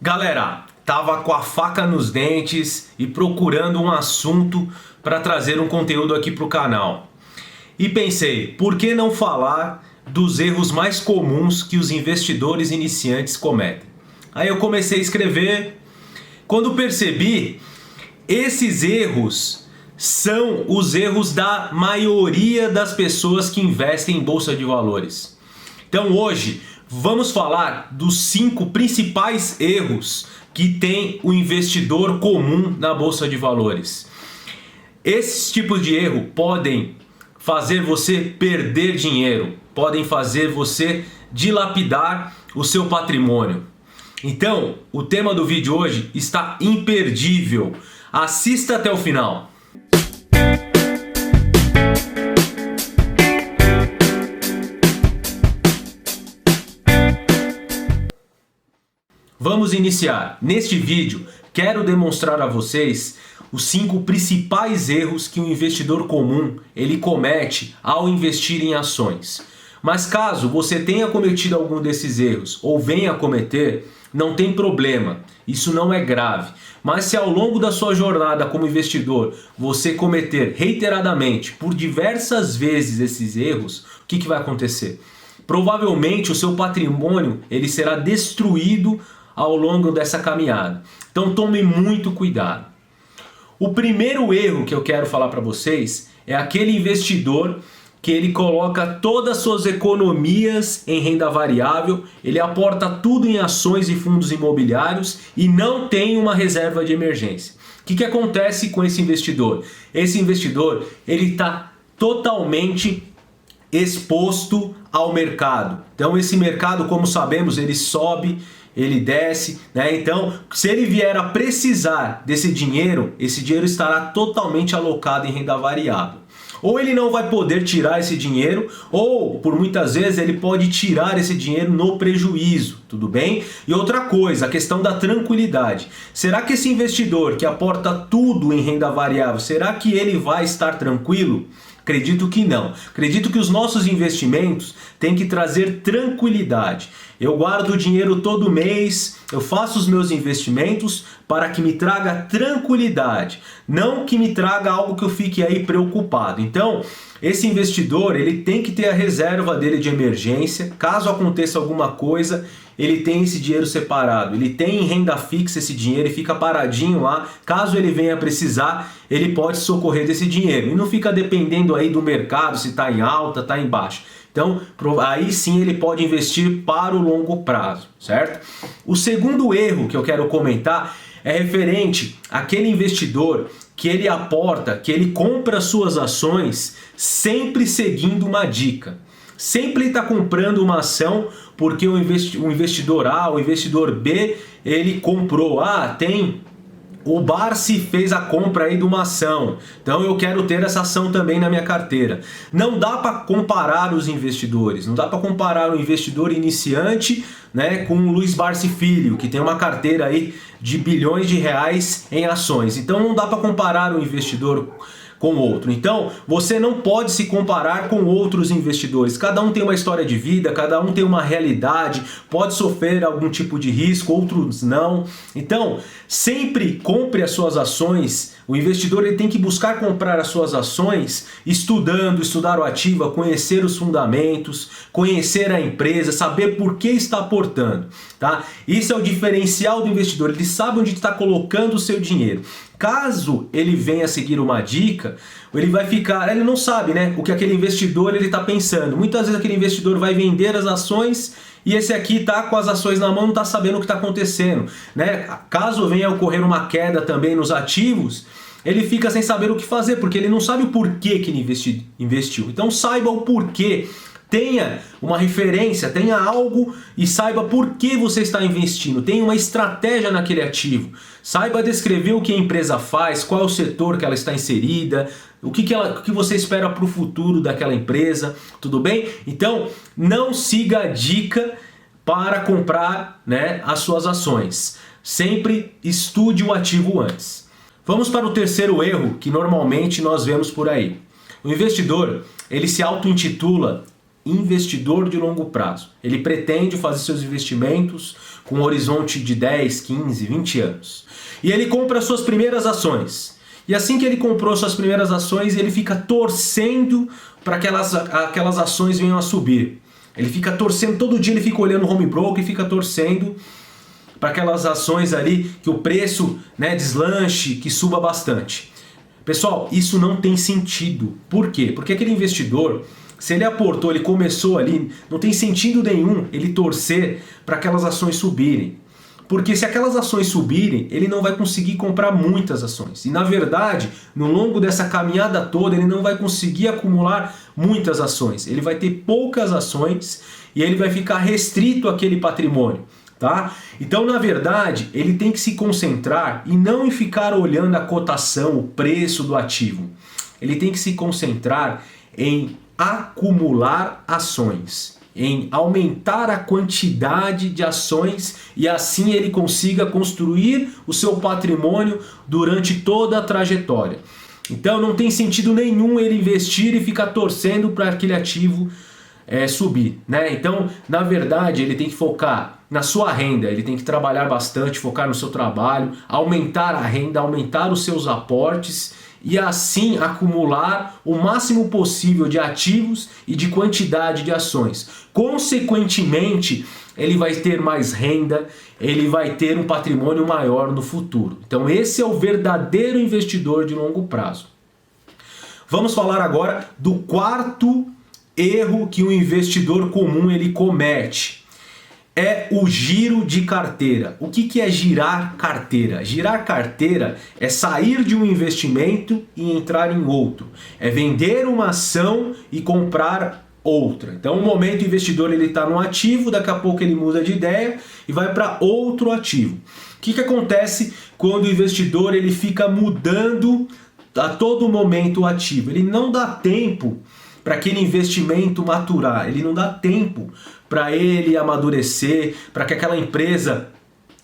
Galera, tava com a faca nos dentes e procurando um assunto para trazer um conteúdo aqui pro canal. E pensei, por que não falar dos erros mais comuns que os investidores iniciantes cometem? Aí eu comecei a escrever. Quando percebi, esses erros são os erros da maioria das pessoas que investem em bolsa de valores. Então hoje vamos falar dos 5 principais erros que tem o investidor comum na bolsa de valores. Esses tipos de erro podem fazer você perder dinheiro, podem fazer você dilapidar o seu patrimônio. Então, o tema do vídeo hoje está imperdível. Assista até o final. Vamos iniciar. Neste vídeo, quero demonstrar a vocês os 5 principais erros que um investidor comum ele comete ao investir em ações. Mas caso você tenha cometido algum desses erros ou venha a cometer, não tem problema, isso não é grave. Mas se ao longo da sua jornada como investidor você cometer reiteradamente, por diversas vezes esses erros, o que vai acontecer? Provavelmente o seu patrimônio ele será destruído ao longo dessa caminhada. Então tome muito cuidado. O primeiro erro que eu quero falar para vocês é aquele investidor que ele coloca todas as suas economias em renda variável, ele aporta tudo em ações e fundos imobiliários e não tem uma reserva de emergência. O que acontece com esse investidor? Esse investidor ele está totalmente exposto ao mercado. Então esse mercado, como sabemos, ele sobe, ele desce, né? Então, se ele vier a precisar desse dinheiro, esse dinheiro estará totalmente alocado em renda variável. Ou ele não vai poder tirar esse dinheiro, ou por muitas vezes ele pode tirar esse dinheiro no prejuízo, tudo bem? E outra coisa, a questão da tranquilidade. Será que esse investidor que aporta tudo em renda variável, será que ele vai estar tranquilo? Acredito que não. Acredito que os nossos investimentos têm que trazer tranquilidade. Eu guardo o dinheiro todo mês, eu faço os meus investimentos para que me traga tranquilidade, não que me traga algo que eu fique aí preocupado. Então, esse investidor ele tem que ter a reserva dele de emergência, caso aconteça alguma coisa, ele tem esse dinheiro separado, ele tem em renda fixa esse dinheiro e fica paradinho lá, caso ele venha precisar, ele pode socorrer desse dinheiro e não fica dependendo aí do mercado, se está em alta, está em baixa. Então, aí sim ele pode investir para o longo prazo, certo? O segundo erro que eu quero comentar é referente àquele investidor que ele aporta, que ele compra suas ações sempre seguindo uma dica. Sempre está comprando uma ação porque o investidor A, o investidor B, ele comprou. O Barsi fez a compra aí de uma ação, então eu quero ter essa ação também na minha carteira. Não dá para comparar os investidores, não dá para comparar o investidor iniciante, né, com o Luiz Barsi Filho, que tem uma carteira aí de bilhões de reais em ações. Então não dá para comparar o investidor com outro. Então, você não pode se comparar com outros investidores. Cada um tem uma história de vida, cada um tem uma realidade, pode sofrer algum tipo de risco, outros não. Então, sempre compre as suas ações. O investidor ele tem que buscar comprar as suas ações estudar o ativo, conhecer os fundamentos, conhecer a empresa, saber por que está aportando, tá? Isso é o diferencial do investidor, ele sabe onde está colocando o seu dinheiro. Caso ele venha seguir uma dica, ele vai ficar, ele não sabe, né, o que aquele investidor ele está pensando. Muitas vezes aquele investidor vai vender as ações e esse aqui está com as ações na mão, não está sabendo o que está acontecendo, né? Caso venha a ocorrer uma queda também nos ativos, ele fica sem saber o que fazer, porque ele não sabe o porquê que ele investiu. Então saiba o porquê. Tenha uma referência, tenha algo e saiba por que você está investindo. Tenha uma estratégia naquele ativo. Saiba descrever o que a empresa faz, qual é o setor que ela está inserida, o que você espera para o futuro daquela empresa, tudo bem? Então, não siga a dica para comprar, né, as suas ações. Sempre estude o ativo antes. Vamos para o terceiro erro que normalmente nós vemos por aí. O investidor, ele se auto-intitula investidor de longo prazo. Ele pretende fazer seus investimentos com um horizonte de 10, 15, 20 anos. E ele compra suas primeiras ações. E assim que ele comprou suas primeiras ações, ele fica torcendo para que aquelas ações venham a subir. Ele fica torcendo, todo dia ele fica olhando o home broker e fica torcendo para aquelas ações ali, que o preço, né, deslanche, que suba bastante. Pessoal, isso não tem sentido. Por quê? Porque aquele investidor, se ele aportou, ele começou ali, não tem sentido nenhum ele torcer para aquelas ações subirem. Porque se aquelas ações subirem, ele não vai conseguir comprar muitas ações. E na verdade, no longo dessa caminhada toda, ele não vai conseguir acumular muitas ações. Ele vai ter poucas ações e ele vai ficar restrito àquele patrimônio. Tá? Então, na verdade, ele tem que se concentrar e não em ficar olhando a cotação, o preço do ativo. Ele tem que se concentrar em acumular ações, em aumentar a quantidade de ações e assim ele consiga construir o seu patrimônio durante toda a trajetória. Então não tem sentido nenhum ele investir e ficar torcendo para aquele ativo subir, né? Então, na verdade, ele tem que focar na sua renda, ele tem que trabalhar bastante, focar no seu trabalho, aumentar a renda, aumentar os seus aportes e assim acumular o máximo possível de ativos e de quantidade de ações. Consequentemente, ele vai ter mais renda, ele vai ter um patrimônio maior no futuro. Então esse é o verdadeiro investidor de longo prazo. Vamos falar agora do quarto erro que o investidor comum ele comete. É o giro de carteira. O que é girar carteira? Girar carteira é sair de um investimento e entrar em outro. É vender uma ação e comprar outra. Então, no momento o investidor está num ativo, daqui a pouco ele muda de ideia e vai para outro ativo. O que acontece quando o investidor ele fica mudando a todo momento o ativo? Ele não dá tempo para aquele investimento maturar, ele não dá tempo para ele amadurecer, para que aquela empresa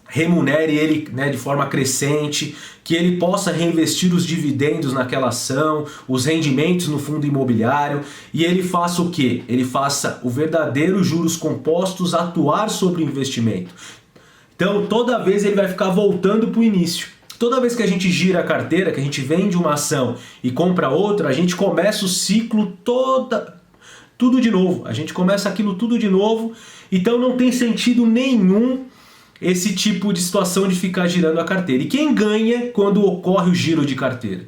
remunere ele, né, de forma crescente, que ele possa reinvestir os dividendos naquela ação, os rendimentos no fundo imobiliário, e ele faça o quê? Ele faça o verdadeiro juros compostos atuar sobre o investimento. Então toda vez ele vai ficar voltando para o início. Toda vez que a gente gira a carteira, que a gente vende uma ação e compra outra, a gente começa o ciclo tudo de novo. A gente começa aquilo tudo de novo. Então não tem sentido nenhum esse tipo de situação de ficar girando a carteira. E quem ganha quando ocorre o giro de carteira?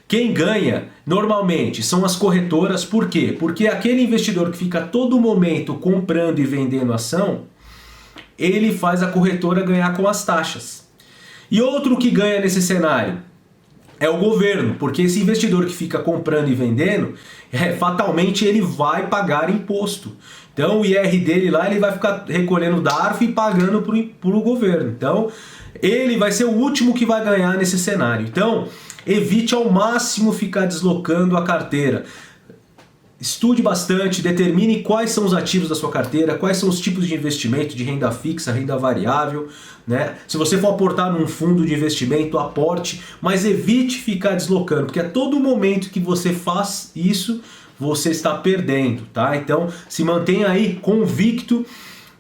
Quem ganha normalmente são as corretoras. Por quê? Porque aquele investidor que fica a todo momento comprando e vendendo ação, ele faz a corretora ganhar com as taxas. E outro que ganha nesse cenário é o governo, porque esse investidor que fica comprando e vendendo, fatalmente ele vai pagar imposto. Então o IR dele lá, ele vai ficar recolhendo DARF e pagando para o governo. Então ele vai ser o último que vai ganhar nesse cenário. Então evite ao máximo ficar deslocando a carteira. Estude bastante, determine quais são os ativos da sua carteira, quais são os tipos de investimento, de renda fixa, renda variável, né? Se você for aportar num fundo de investimento, aporte, mas evite ficar deslocando, porque a todo momento que você faz isso, você está perdendo, tá? Então, se mantenha aí convicto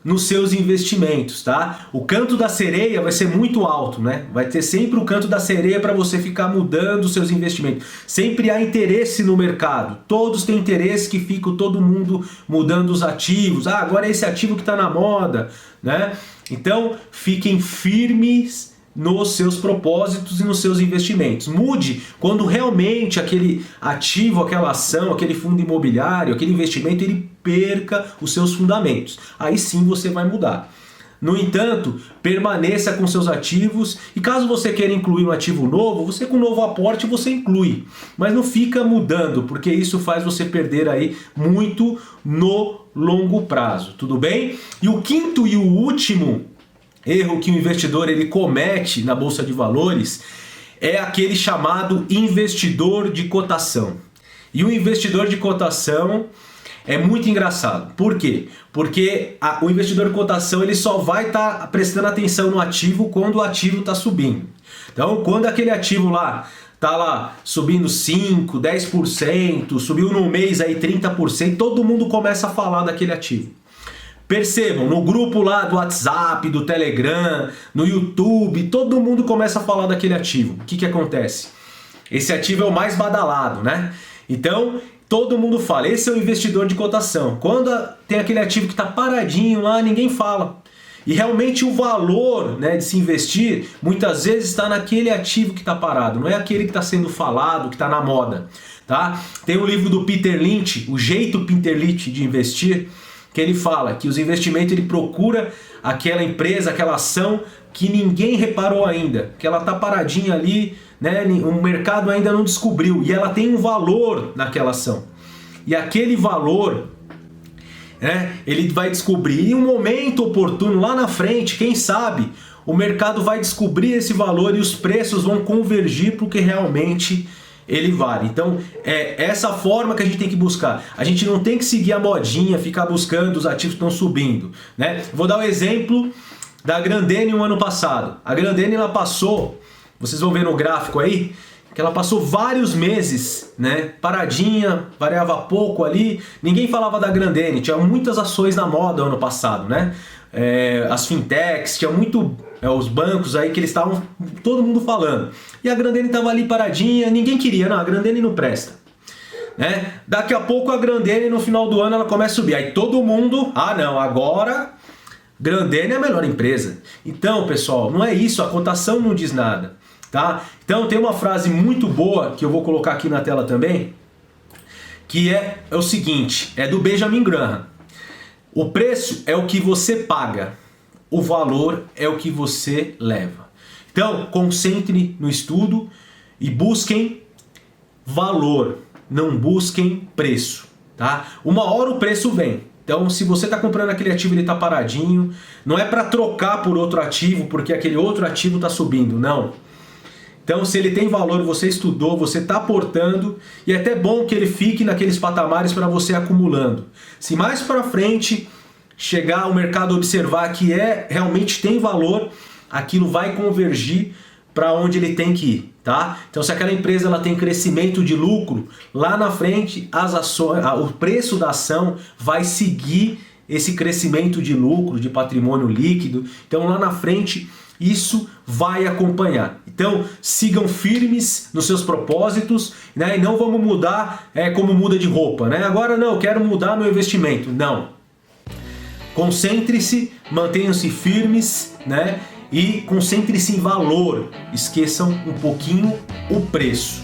nos seus investimentos, tá? O canto da sereia vai ser muito alto, né? Vai ter sempre o canto da sereia para você ficar mudando os seus investimentos. Sempre há interesse no mercado. Todos têm interesse que fica todo mundo mudando os ativos. Ah, agora é esse ativo que está na moda, né? Então, fiquem firmes nos seus propósitos e nos seus investimentos. Mude quando realmente aquele ativo, aquela ação, aquele fundo imobiliário, aquele investimento, ele perca os seus fundamentos. Aí sim você vai mudar. No entanto, permaneça com seus ativos e caso você queira incluir um ativo novo, você com um novo aporte você inclui. Mas não fica mudando, porque isso faz você perder aí muito no longo prazo. Tudo bem? E o quinto e o último erro que o investidor ele comete na Bolsa de Valores é aquele chamado investidor de cotação. E o investidor de cotação é muito engraçado. Por quê? Porque o investidor de cotação ele só vai estar prestando atenção no ativo quando o ativo está subindo. Então, quando aquele ativo lá está lá subindo 5%, 10%, subiu no mês aí 30%, todo mundo começa a falar daquele ativo. Percebam, no grupo lá do WhatsApp, do Telegram, no YouTube, todo mundo começa a falar daquele ativo. O que acontece? Esse ativo é o mais badalado, né? Então, todo mundo fala, esse é o investidor de cotação. Quando tem aquele ativo que está paradinho lá, ninguém fala. E realmente o valor, né, de se investir, muitas vezes está naquele ativo que está parado, não é aquele que está sendo falado, que está na moda. Tá? Tem um livro do Peter Lynch, O Jeito Peter Lynch de Investir, que ele fala que os investimentos ele procura aquela empresa, aquela ação que ninguém reparou ainda, que ela está paradinha ali, né, o mercado ainda não descobriu, e ela tem um valor naquela ação. E aquele valor, ele vai descobrir em um momento oportuno lá na frente, quem sabe, o mercado vai descobrir esse valor e os preços vão convergir para o que realmente ele vale. Então é essa forma que a gente tem que buscar. A gente não tem que seguir a modinha, ficar buscando os ativos que estão subindo, né? Vou dar um exemplo da Grendene no ano passado. A Grendene ela passou, vocês vão ver no gráfico aí, que ela passou vários meses, né, paradinha, variava pouco ali, ninguém falava da Grendene, tinha muitas ações na moda ano passado, né? As fintechs, tinha muito os bancos aí que eles estavam todo mundo falando. E a Grendene estava ali paradinha, ninguém queria, não, a Grendene não presta. Né? Daqui a pouco a Grendene no final do ano ela começa a subir. Aí todo mundo, não, agora Grendene é a melhor empresa. Então, pessoal, não é isso, a cotação não diz nada. Tá? Então tem uma frase muito boa que eu vou colocar aqui na tela também, que é o seguinte, é do Benjamin Graham. O preço é o que você paga, o valor é o que você leva. Então concentre no estudo e busquem valor, não busquem preço. Tá? Uma hora o preço vem. Então, se você está comprando aquele ativo e ele está paradinho, não é para trocar por outro ativo porque aquele outro ativo está subindo, não. Então, se ele tem valor, você estudou, você está aportando, e é até bom que ele fique naqueles patamares para você acumulando. Se mais para frente chegar o mercado observar que realmente tem valor, aquilo vai convergir para onde ele tem que ir, tá? Então, se aquela empresa ela tem crescimento de lucro, lá na frente as ações, o preço da ação vai seguir esse crescimento de lucro, de patrimônio líquido. Então, lá na frente isso vai acompanhar. Então sigam firmes nos seus propósitos, né? E não vamos mudar como muda de roupa, né? Agora não, eu quero mudar meu investimento. Não. Concentre-se, mantenham-se firmes, né? E concentre-se em valor. Esqueçam um pouquinho o preço.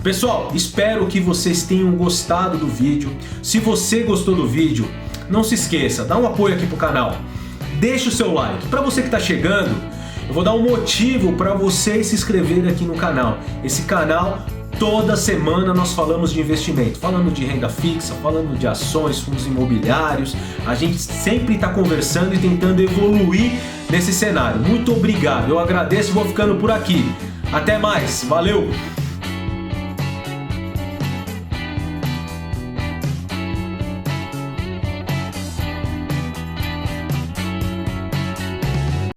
Pessoal, espero que vocês tenham gostado do vídeo. Se você gostou do vídeo, não se esqueça, dá um apoio aqui pro canal. Deixa o seu like. Para você que está chegando, eu vou dar um motivo para você se inscrever aqui no canal. Esse canal, toda semana nós falamos de investimento, falando de renda fixa, falando de ações, fundos imobiliários. A gente sempre está conversando e tentando evoluir nesse cenário. Muito obrigado, eu agradeço e vou ficando por aqui. Até mais, valeu!